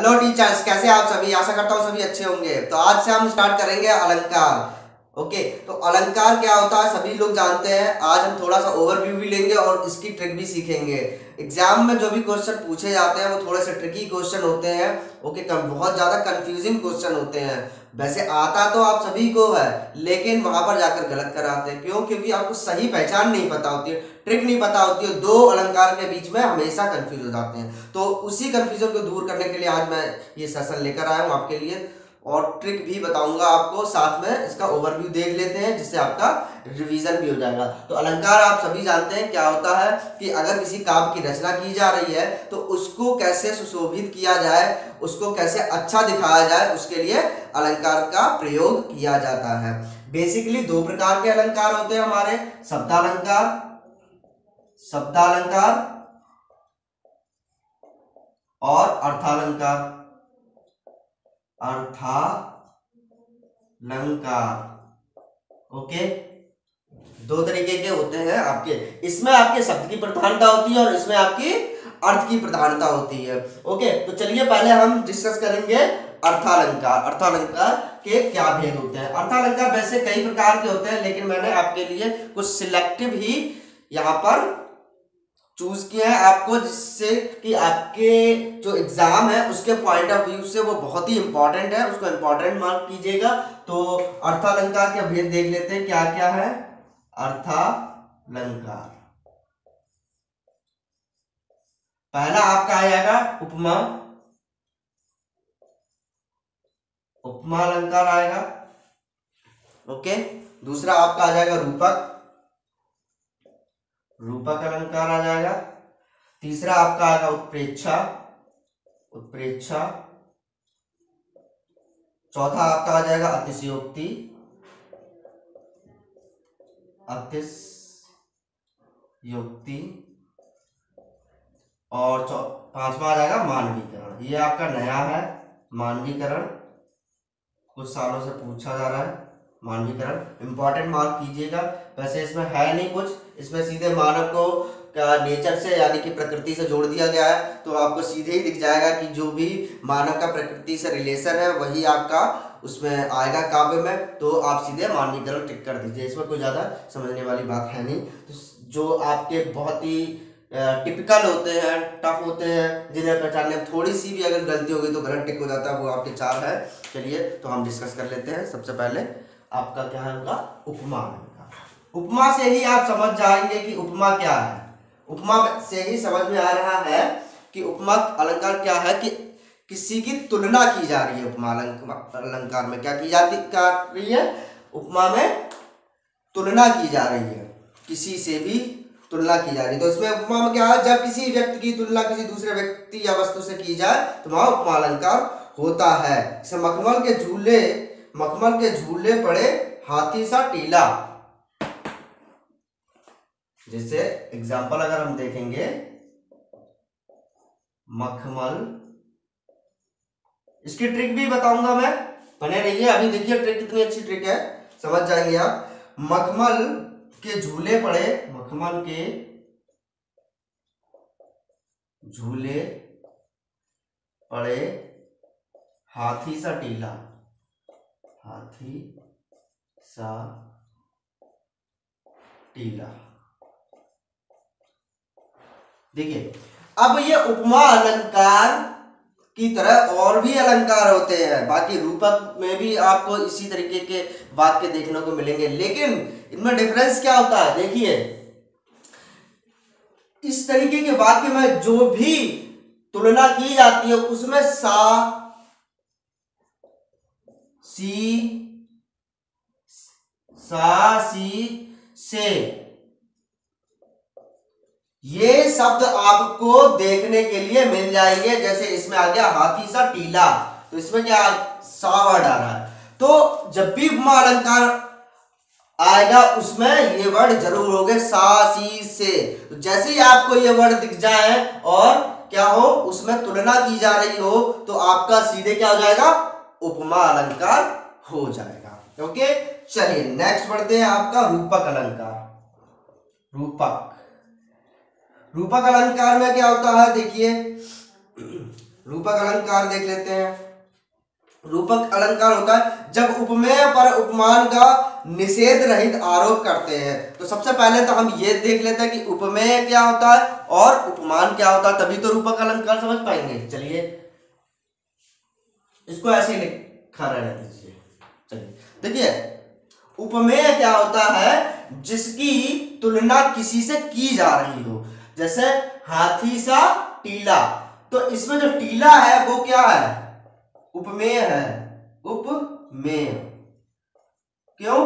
Hello teachers, कैसे आप सभी? आशा करता हूँ सभी अच्छे होंगे। तो आज से हम स्टार्ट करेंगे अलंकार। ओके, तो अलंकार क्या होता है सभी लोग जानते हैं। आज हम थोड़ा सा ओवरव्यू भी लेंगे और इसकी ट्रिक भी सीखेंगे। एग्जाम में जो भी क्वेश्चन पूछे जाते हैं वो थोड़े से ट्रिकी क्वेश्चन होते हैं। ओके, बहुत ज्यादा कंफ्यूजिंग क्वेश्चन होते हैं। वैसे आता तो आप सभी को है, लेकिन वहां पर जाकर गलत कराते हैं। क्यों? क्योंकि आपको सही पहचान नहीं पता होती है, ट्रिक नहीं पता होती है। दो अलंकार के बीच में हमेशा कंफ्यूज हो जाते हैं। तो उसी कंफ्यूजन को दूर करने के लिए आज मैं ये सेशन लेकर आया हूँ आपके लिए, और ट्रिक भी बताऊंगा आपको। साथ में इसका ओवरव्यू देख लेते हैं, जिससे आपका रिवीजन भी हो जाएगा। तो अलंकार आप सभी जानते हैं क्या होता है कि अगर किसी काव्य की रचना की जा रही है तो उसको कैसे सुशोभित किया जाए, उसको कैसे अच्छा दिखाया जाए, उसके लिए अलंकार का प्रयोग किया जाता है। बेसिकली दो प्रकार के अलंकार होते हैं हमारे, शब्दालंकार, शब्दालंकार और अर्थालंकार, अर्थालंकार। ओके, दो तरीके के होते हैं आपके। इसमें आपके शब्द की प्रधानता होती है और इसमें आपकी अर्थ की प्रधानता होती है। ओके, तो चलिए पहले हम डिस्कस करेंगे अर्थालंकार। अर्थालंकार के क्या भेद होते हैं? अर्थालंकार वैसे कई प्रकार के होते हैं, लेकिन मैंने आपके लिए कुछ सिलेक्टिव ही यहां पर चूज किया है आपको, जिससे कि आपके जो एग्जाम है उसके पॉइंट ऑफ व्यू से वो बहुत ही इंपॉर्टेंट है, उसको इंपॉर्टेंट मार्क कीजिएगा। तो अर्थालंकार के भेद देख लेते हैं क्या क्या है। अर्थालंकार, पहला आपका आ जाएगा उपमा, उपमा अलंकार आएगा। ओके, दूसरा आपका आ जाएगा रूपक, रूपक अलंकार आ जाएगा। तीसरा आपका आएगा उत्प्रेक्षा, उत्प्रेक्षा। चौथा आपका आ जाएगा अतिशयोक्ति, अतिशयोक्ति। और पांचवा आ जाएगा मानवीकरण। ये आपका नया है, मानवीकरण, कुछ सालों से पूछा जा रहा है। मानवीकरण इंपॉर्टेंट मार्क कीजिएगा। वैसे इसमें है नहीं कुछ, इसमें सीधे मानव को का नेचर से यानी कि प्रकृति से जोड़ दिया गया है। तो आपको सीधे ही दिख जाएगा कि जो भी मानव का प्रकृति से रिलेशन है वही आपका उसमें आएगा काव्य में। तो आप सीधे मानवीकरण टिक कर दीजिए, इसमें कोई ज्यादा समझने वाली बात है नहीं। तो जो आपके बहुत ही टिपिकल होते हैं, टफ होते हैं, जिन्हें पहचानने में थोड़ी सी भी अगर गलती होगी तो गलत टिक हो जाता है, वो आपके चार है। चलिए तो हम डिस्कस कर लेते हैं। सबसे पहले आपका क्या होगा? उपमा अलंकार। उपमा से ही आप समझ जाएंगे कि उपमा क्या है। उपमा से ही समझ में आ रहा है कि उपमा अलंकार क्या है, कि किसी की तुलना की जा रही है। उपमा अलंकार में क्या की जाती कर रही है? उपमा में तुलना की जा रही है, किसी से भी तुलना की जा रही है। तो इसमें उपमा में क्या है? जब किसी व्यक्ति की तुलना किसी दूसरे व्यक्ति या वस्तु से की जाए तो वहां उपमा अलंकार होता है। जैसे मखमल के झूले पड़े हाथी सा टीला। जैसे एग्जाम्पल अगर हम देखेंगे, मखमल, इसकी ट्रिक भी बताऊंगा मैं, बने रहिए। अभी देखिए ट्रिक कितनी अच्छी ट्रिक है, समझ जाएंगे आप। मखमल के झूले पड़े, मखमल के झूले पड़े हाथी सा टीला, हाथी सा टीला। देखिए, अब ये उपमा अलंकार की तरह और भी अलंकार होते हैं। बाकी रूपक में भी आपको इसी तरीके के वाक्य देखने को मिलेंगे, लेकिन इनमें डिफरेंस क्या होता है? देखिए, इस तरीके के वाक्य में जो भी तुलना की जाती है उसमें सा, सी, से, ये शब्द आपको देखने के लिए मिल जाएंगे। जैसे इसमें आ गया हाथी सा टीला, तो इसमें क्या सा वर्ड आ रहा है। तो जब भी उपमा अलंकार आएगा उसमें ये वर्ड जरूर होंगे, सा, सी, से। तो जैसे ही आपको ये वर्ड दिख जाए और क्या हो, उसमें तुलना की जा रही हो, तो आपका सीधे क्या हो जाएगा? उपमा अलंकार हो जाएगा। ओके, चलिए नेक्स्ट बढ़ते हैं। आपका रूपक अलंकार। रूपक, रूपक अलंकार में क्या होता है? देखिए, रूपक अलंकार देख लेते हैं। रूपक अलंकार होता है जब उपमेय पर उपमान का निषेध रहित आरोप करते हैं। तो सबसे पहले तो हम ये देख लेते हैं कि उपमेय क्या होता है और उपमान क्या होता है, तभी तो रूपक अलंकार समझ पाएंगे। चलिए इसको ऐसे ही लिखा रहने दीजिए। चलिए देखिए, उपमेय क्या होता है, जिसकी तुलना किसी से की जा रही हो। जैसे हाथी सा टीला, तो इसमें जो टीला है वो क्या है, उपमेय है। उपमेय क्यों,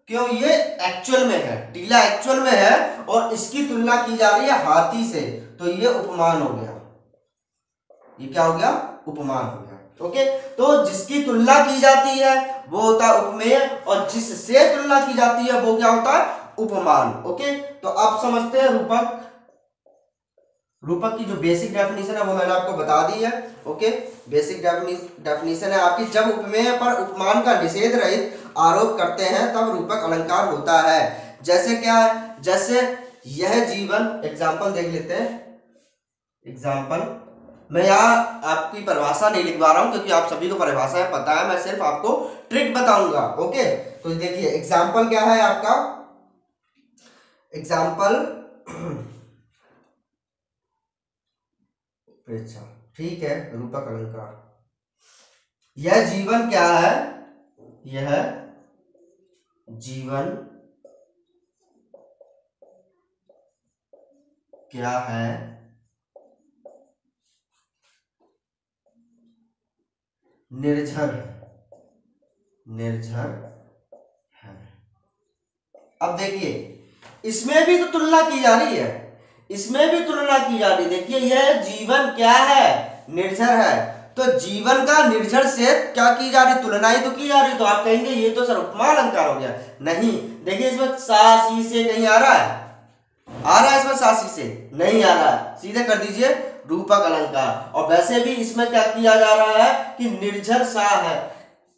क्यों ये एक्चुअल में है, टीला एक्चुअल में है और इसकी तुलना की जा रही है हाथी से, तो ये उपमान हो गया। ये क्या हो गया, उपमान हो गया। ओके, तो जिसकी तुलना की जाती है वो होता है उपमेय और जिससे तुलना की जाती है वो क्या होता है, उपमान। ओके, तो आप समझते हैं रूपक, रूपक की जो बेसिक डेफिनेशन है वो मैंने आपको बता दी है। ओके, बेसिक डेफिनेशन है आपकी, जब उपमेय पर उपमान का निषेध रहित आरोप करते हैं तब रूपक अलंकार होता है। जैसे क्या है, जैसे यह जीवन, एग्जाम्पल देख लेते हैं। एग्जाम्पल मैं यहाँ आपकी परिभाषा नहीं लिखवा रहा हूं क्योंकि आप सभी को परिभाषा पता है, मैं सिर्फ आपको ट्रिक बताऊंगा। ओके, तो देखिए एग्जाम्पल क्या है आपका, एग्जाम्पल अच्छा ठीक है, रूपक अलंकार। यह जीवन क्या है, यह जीवन क्या है, निर्झर है, निर्झर है। अब देखिए इसमें भी तो तुलना की जा रही है, इसमें भी तुलना की जा रही है। देखिए यह जीवन क्या है, निर्झर है, तो जीवन का निर्झर से क्या की जा रही, तुलना ही तो की जा रही। तो आप कहेंगे ये तो सर उपमा अलंकार हो गया। नहीं, देखिए इसमें सा सी से कहीं आ रहा है, आ रहा है इसमें सा सी से, नहीं आ रहा है, सीधे कर दीजिए रूपक अलंकार। और वैसे भी इसमें क्या किया जा रहा है कि निर्झर सा है।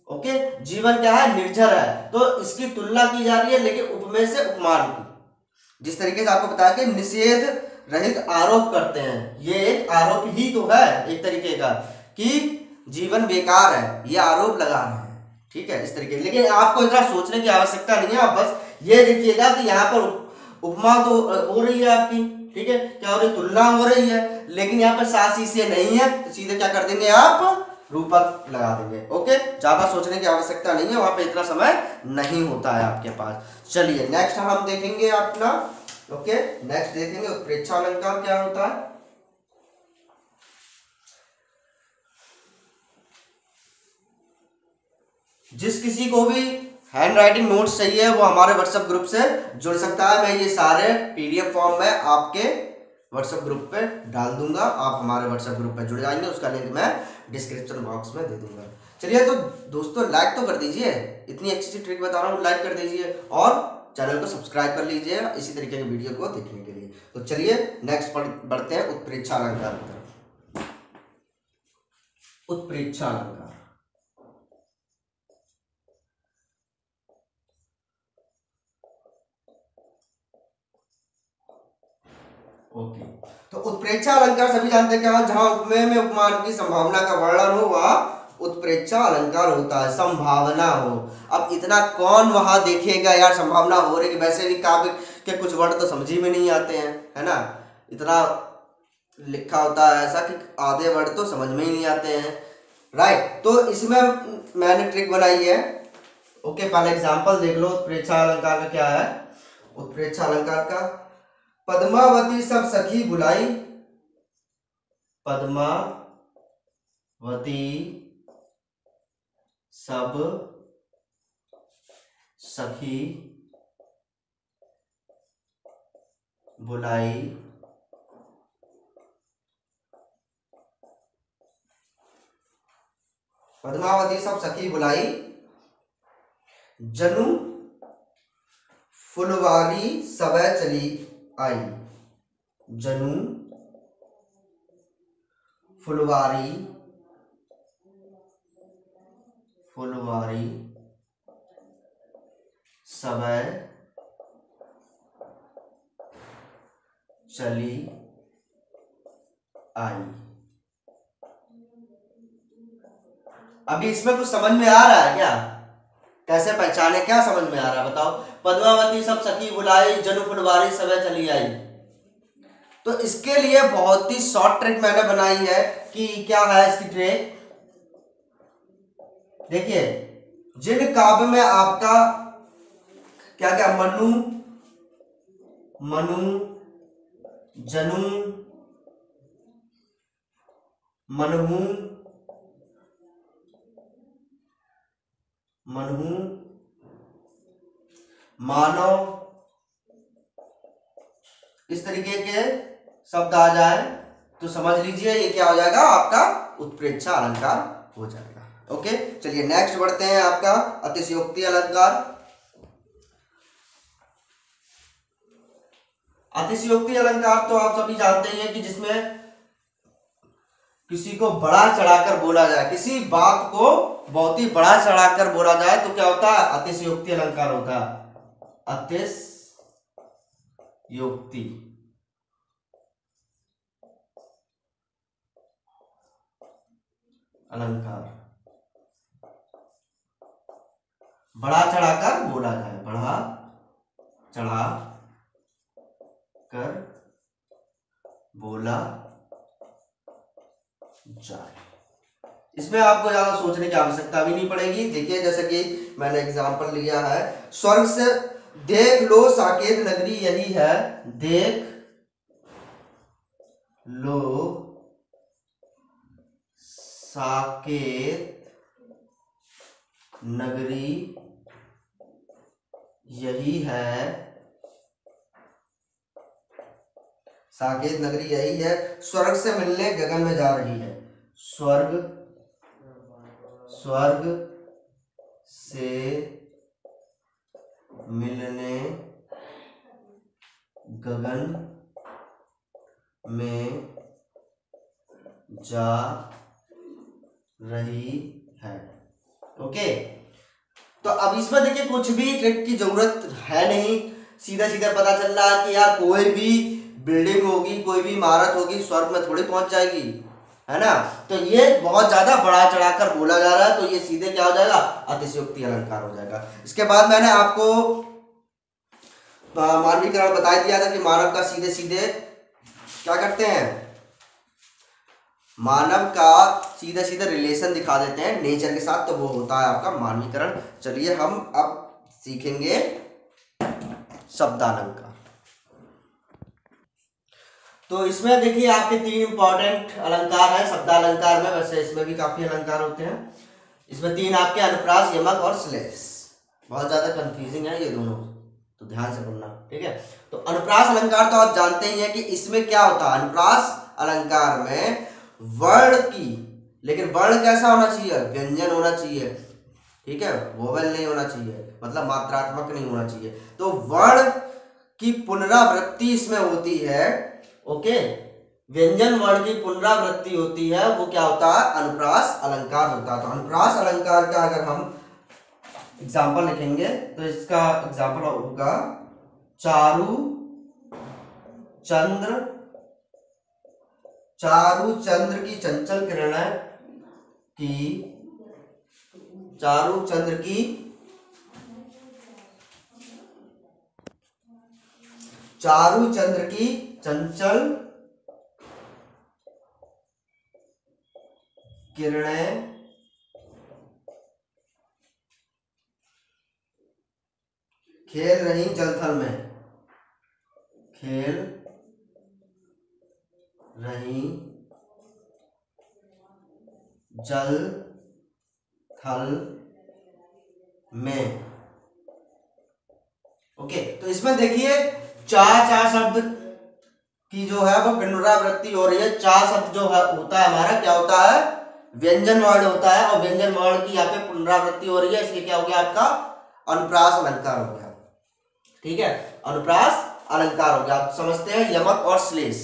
ओके, जीवन क्या है, निर्झर है, तो इसकी तुलना की जा रही है लेकिन उपमेय से उपमान की। जिस तरीके से आपको बताया कि निषेध रहित आरोप करते हैं, ये एक आरोप ही तो है एक तरीके का कि जीवन बेकार है, ये आरोप लगा रहे हैं। ठीक है, इस तरीके, लेकिन आपको इतना सोचने की आवश्यकता नहीं है। आप बस ये देखिएगा कि यहाँ पर उपमा तो हो रही है आपकी, ठीक है, क्या हो रही, तुलना हो रही है, लेकिन यहाँ पर सासी से नहीं है, तो सीधे क्या कर देंगे आप, रूपक लगा देंगे। ओके, ज्यादा सोचने की आवश्यकता नहीं है, वहां पे इतना समय नहीं होता है आपके पास। चलिए नेक्स्ट हम देखेंगे अपना। ओके, नेक्स्ट देखेंगे उत्प्रेक्षा अलंकार क्या होता है। जिस किसी को भी हैंड राइटिंग नोट्स चाहिए वो हमारे व्हाट्सएप ग्रुप से जुड़ सकता है। मैं ये सारे पीडीएफ फॉर्म में आपके व्हाट्सएप ग्रुप पे डाल दूंगा, आप हमारे व्हाट्सएप ग्रुप पे जुड़ जाएंगे, उसका लिंक मैं डिस्क्रिप्शन बॉक्स में दे दूंगा। चलिए तो दोस्तों लाइक तो कर दीजिए, इतनी अच्छी सी ट्रिक बता रहा हूँ, लाइक कर दीजिए और चैनल को सब्सक्राइब कर लीजिए इसी तरीके के वीडियो को देखने के लिए। तो चलिए नेक्स्ट बढ़ते हैं उत्प्रेक्षा अलंकार की तरफ। उत्प्रेक्षा अलंकार, ओके, तो उत्प्रेक्षा अलंकार सभी जानते हैं क्या, जहां उपमेय में उपमान की संभावना का वर्णन हो वहां उत्प्रेक्षा अलंकार होता है, संभावना हो। अब इतना कौन वहां देखेगा यार, संभावना हो रही, वैसे भी काव्य के कुछ वर्ड तो समझ ही में नहीं आते हैं, है ना, इतना लिखा होता है ऐसा कि आधे वर्ड तो समझ में ही नहीं आते हैं, राइट। तो इसमें मैंने ट्रिक बनाई है। ओके, पहले एग्जांपल देख लो उत्प्रेक्षा अलंकार का क्या है। उत्प्रेक्षा अलंकार का, पद्मावती सब सखी बुलाई, पद्मावती सब सखी बुलाई, पद्मावती सब सखी बुलाई, जनु फुलवारी सबे चली आई, जनु फुलवारी, फुलवारी सबे चली आई। अभी इसमें कुछ समझ में आ रहा है क्या? कैसे पहचाने, क्या समझ में आ रहा है बताओ? पद्मावती सब सखी बुलाई, जनु फुलवारी समय चली आई। तो इसके लिए बहुत ही शॉर्ट ट्रिक मैंने बनाई है कि क्या है इसकी ट्रिक। देखिए, जिन काव्य में आपका क्या क्या मनु, मनु, जनु, मनहू, मनहू, मानव, इस तरीके के शब्द आ जाए तो समझ लीजिए ये क्या हो जाएगा, आपका उत्प्रेक्षा अलंकार हो जाएगा। ओके, चलिए नेक्स्ट बढ़ते हैं, आपका अतिशयोक्ति अलंकार। अतिशयोक्ति अलंकार तो आप सभी जानते ही हैं कि जिसमें किसी को बड़ा चढ़ाकर बोला जाए, किसी बात को बहुत ही बड़ा चढ़ाकर बोला जाए तो क्या होता है, अतिशयोक्ति अलंकार होता है। अतिशयोक्ति अलंकार, बड़ा चढ़ाकर बोला जाए, बड़ा चढ़ा कर बोला जाए। इसमें आपको ज्यादा सोचने की आवश्यकता भी नहीं पड़ेगी। देखिए जैसे कि मैंने एग्जांपल लिया है, स्वर्ग से देख लो साकेत नगरी यही है, देख लो साकेत नगरी यही है, साकेत नगरी यही है, स्वर्ग से मिलने गगन में जा रही है। स्वर्ग, स्वर्ग से मिलने गगन में जा रही है। ओके, तो अब इसमें देखिए कुछ भी ट्रिक की जरूरत है नहीं, सीधा सीधा पता चल रहा है कि यार कोई भी बिल्डिंग होगी, कोई भी इमारत होगी, स्वर्ग में थोड़ी पहुंच जाएगी, है ना। तो ये बहुत ज्यादा बड़ा चढ़ाकर बोला जा रहा है तो ये सीधे क्या हो जाएगा, अतिशयोक्ति अलंकार हो जाएगा। इसके बाद मैंने आपको मानवीकरण बता दिया था कि मानव का सीधे सीधे क्या करते हैं, मानव का सीधे सीधे रिलेशन दिखा देते हैं नेचर के साथ, तो वो होता है आपका मानवीकरण। चलिए हम अब सीखेंगे शब्दालंकार। तो इसमें देखिए आपके तीन इंपॉर्टेंट अलंकार है शब्दालंकार में, वैसे इसमें भी काफी अलंकार होते हैं। इसमें तीन आपके अनुप्रास, यमक और श्लेष। बहुत ज्यादा कंफ्यूजिंग है ये दोनों, तो ध्यान से पढ़ना, ठीक है। तो अनुप्रास अलंकार तो आप जानते ही हैं कि इसमें क्या होता है, अनुप्रास अलंकार में वर्ण की, लेकिन वर्ण कैसा होना चाहिए, व्यंजन होना चाहिए, ठीक है, वोवेल नहीं होना चाहिए, मतलब मात्रात्मक नहीं होना चाहिए। तो वर्ण की पुनरावृत्ति इसमें होती है। ओके, व्यंजन वर्ण की पुनरावृत्ति होती है, वो क्या होता है, अनुप्रास अलंकार होता है। तो अनुप्रास अलंकार का अगर हम एग्जाम्पल लिखेंगे तो इसका एग्जाम्पल होगा चारु चंद्र, चारु चंद्र की चंचल किरणें की, चारु चंद्र की, चारु चंद्र की चंचल किरणें खेल रही जलथल में, खेल रही जल थल में। ओके, तो इसमें देखिए चार चार शब्द की जो है वो पुनरावृत्ति हो रही है। चार शब्द जो है होता है हमारा क्या होता है, व्यंजन वर्ण होता है, और व्यंजन वर्ण की यहाँ पे पुनरावृत्ति हो रही है, इसलिए क्या हो गया आपका अनुप्रास अलंकार हो गया, ठीक है, अनुप्रास अलंकार हो गया। आप समझते हैं यमक और श्लेष,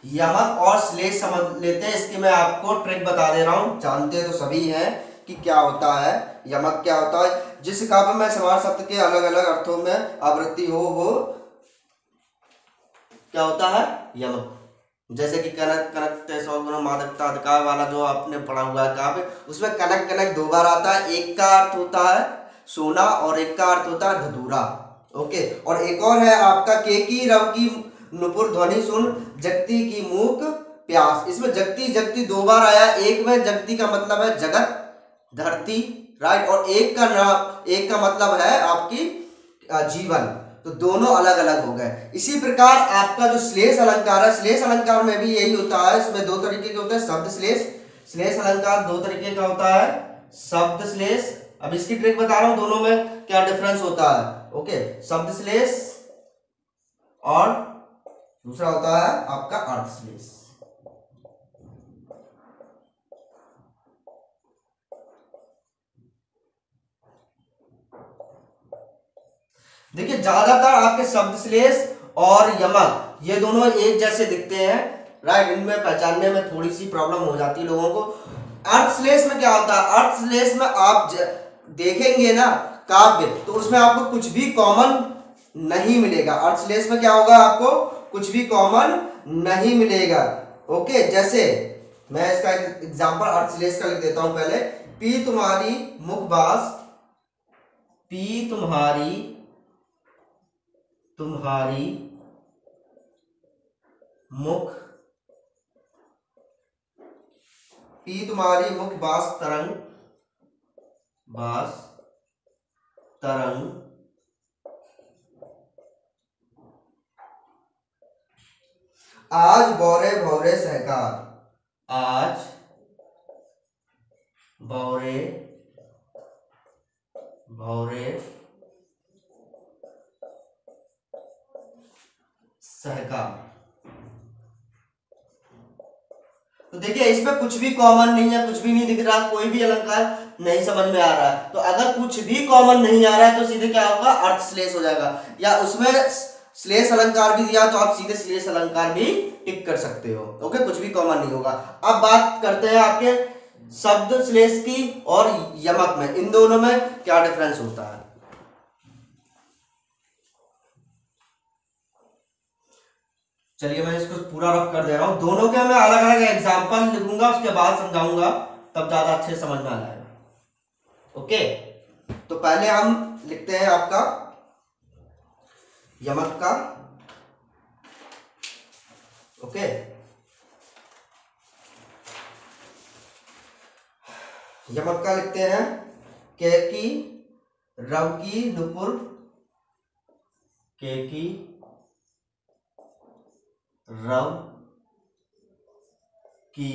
यमक और श्लेष समझ लेते हैं। इसकी मैं आपको ट्रिक बता दे रहा हूं, जानते तो सभी हैं कि क्या होता है, यमक क्या होता है। जिस काव्य में समान शब्द के अलग अलग अर्थों में आवृत्ति हो वो क्या होता है, यमक। जैसे कि कनक कनक सौगुना मादकता अधिकार वाला जो आपने पढ़ा हुआ है कहाँ पे, उसमें कनक कनक दो बार आता है। एक का अर्थ होता है सोना और एक का अर्थ होता है धतूरा। ओके, और एक और है आपका के की रव की नुपुर ध्वनि सुन जगती की मूक प्यास। इसमें जगती जगती दो बार आया। एक में जगती का मतलब है जगत धरती, राइट, और एक का मतलब है आपकी जीवन। तो दोनों अलग अलग हो गए। इसी प्रकार आपका जो श्लेष अलंकार है, श्लेष अलंकार में भी यही होता है। इसमें दो तरीके के होते हैं, शब्द श्लेष, श्लेष अलंकार दो तरीके का होता है, शब्द श्लेष। अब इसकी ट्रिक बता रहा हूं, दोनों में क्या डिफरेंस होता है। ओके, शब्द श्लेष और दूसरा होता है आपका अर्थ श्लेष। देखिए ज्यादातर आपके शब्द श्लेष और यमक ये दोनों एक जैसे दिखते हैं, राइट, इनमें पहचानने में थोड़ी सी प्रॉब्लम हो जाती है लोगों को। अर्थ श्लेष में क्या होता है, अर्थ श्लेष में आप देखेंगे ना काव्य, तो उसमें आपको कुछ भी कॉमन नहीं मिलेगा। अर्थ श्लेष में क्या होगा, आपको कुछ भी कॉमन नहीं मिलेगा। ओके, जैसे मैं इसका एग्जांपल अर्थ श्लेष का लिख देता हूं पहले। पी तुम्हारी मुखबास, पी तुम्हारी मुख, पी तुम्हारी मुख बास तरंग, बास तरंग, आज बौरे भौरे सहकार, आज बौरे भौरे सहकार। तो देखिए इसमें कुछ भी कॉमन नहीं है, कुछ भी नहीं दिख रहा, कोई भी अलंकार नहीं समझ में आ रहा है। तो अगर कुछ भी कॉमन नहीं आ रहा है तो सीधे क्या होगा, अर्थ श्लेष हो जाएगा। या उसमें श्लेष अलंकार भी दिया तो आप सीधे श्लेष अलंकार भी टिक कर सकते हो। ओके, कुछ भी कॉमन नहीं होगा। अब बात करते हैं आपके शब्द श्लेष की और यमक में, इन दोनों में क्या डिफरेंस होता है। चलिए मैं इसको पूरा रफ कर दे रहा हूं। दोनों के मैं अलग अलग एग्जांपल लिखूंगा, उसके बाद समझाऊंगा, तब ज्यादा अच्छे समझ में आ जाएगा। ओके, तो पहले हम लिखते हैं आपका यमक का। ओके, यमक का लिखते हैं के की रव की नुपुर, के की रव की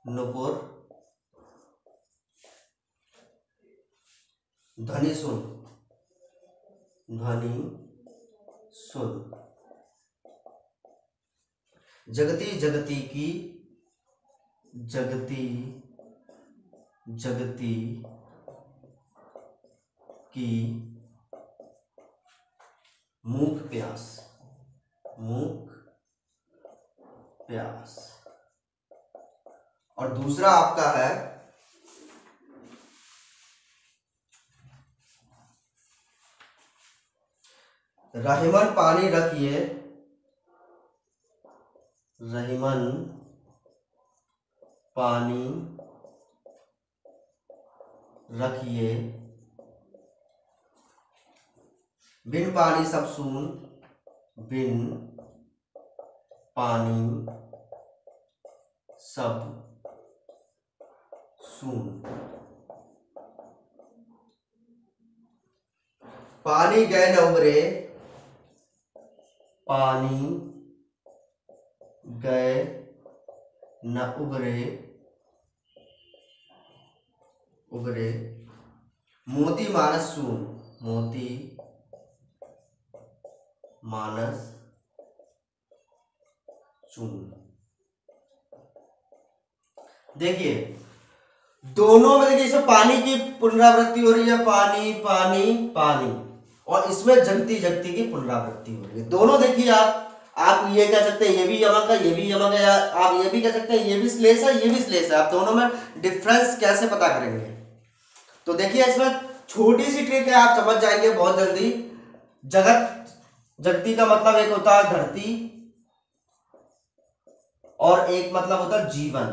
नुपुर ध्वनि सुन, ध्वनि सुन जगती जगती की, जगती जगती की मूक प्यास, मूक प्यास। और दूसरा आपका है रहीमन पानी रखिए, रहीमन पानी रखिए, बिन पानी सब सून, बिन पानी सब सून। पानी गए न उबरे, पानी गए न उबरे, उबरे मोती मानस सून, मोती मानस चून। देखिए दोनों में, देखिए इसमें पानी की पुनरावृत्ति हो रही है, पानी पानी पानी, और इसमें जगती जगती की पुनरावृत्ति हो रही है। दोनों देखिए आप ये कह सकते हैं ये भी यमक है, ये भी यमक है, या आप ये भी कह सकते हैं ये भी श्लेष है, ये भी श्लेष है। आप दोनों में डिफरेंस कैसे पता करेंगे, तो देखिए इसमें छोटी सी ट्रिक है, आप समझ जाएंगे बहुत जल्दी। जगत जगती का मतलब एक होता है धरती, और एक मतलब होता है जीवन।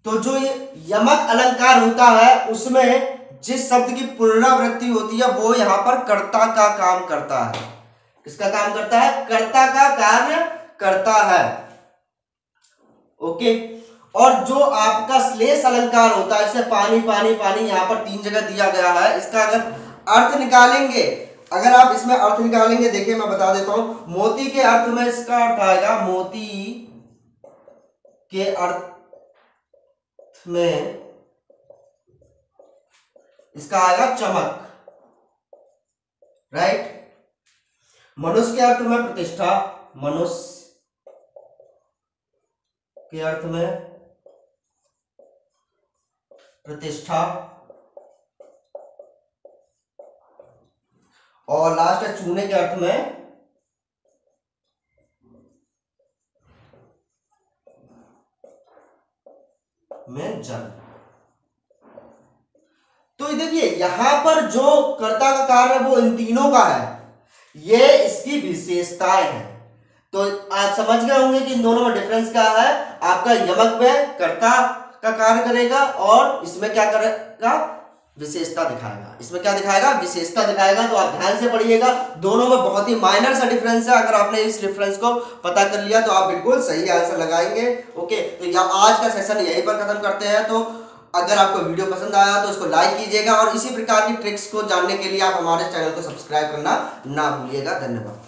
तो जो ये यमक अलंकार होता है उसमें जिस शब्द की पुनरावृत्ति होती है वो यहां पर कर्ता का काम करता है। किसका काम करता है? कर्ता का कार्य करता है। ओके। और जो आपका श्लेष अलंकार होता है, जैसे पानी पानी पानी, यहां पर 3 जगह दिया गया है, इसका अगर अर्थ निकालेंगे, अगर आप इसमें अर्थ निकालेंगे, देखिए मैं बता देता हूं। मोती के अर्थ में इसका अर्थ आएगा, मोती के अर्थ में इसका आएगा चमक, राइट। मनुष्य के अर्थ में प्रतिष्ठा, मनुष्य के अर्थ में प्रतिष्ठा, और लास्ट है चूने के अर्थ में जल। तो देखिए यहां पर जो कर्ता का कार्य है वो इन तीनों का है, ये इसकी विशेषताएं हैं। तो आप समझ गए होंगे कि इन दोनों में डिफरेंस क्या है। आपका यमक में कर्ता का कार्य करेगा और इसमें क्या करेगा? विशेषता दिखाएगा। इसमें क्या दिखाएगा? विशेषता दिखाएगा। तो आप ध्यान से पढ़िएगा, दोनों में बहुत ही माइनर सा डिफरेंस है। अगर आपने इस डिफरेंस को पता कर लिया तो आप बिल्कुल सही आंसर लगाएंगे। ओके, तो आज का सेशन यहीं पर खत्म करते हैं। तो अगर आपको वीडियो पसंद आया तो इसको लाइक कीजिएगा और इसी प्रकार की ट्रिक्स को जानने के लिए आप हमारे चैनल को सब्सक्राइब करना ना भूलिएगा। धन्यवाद।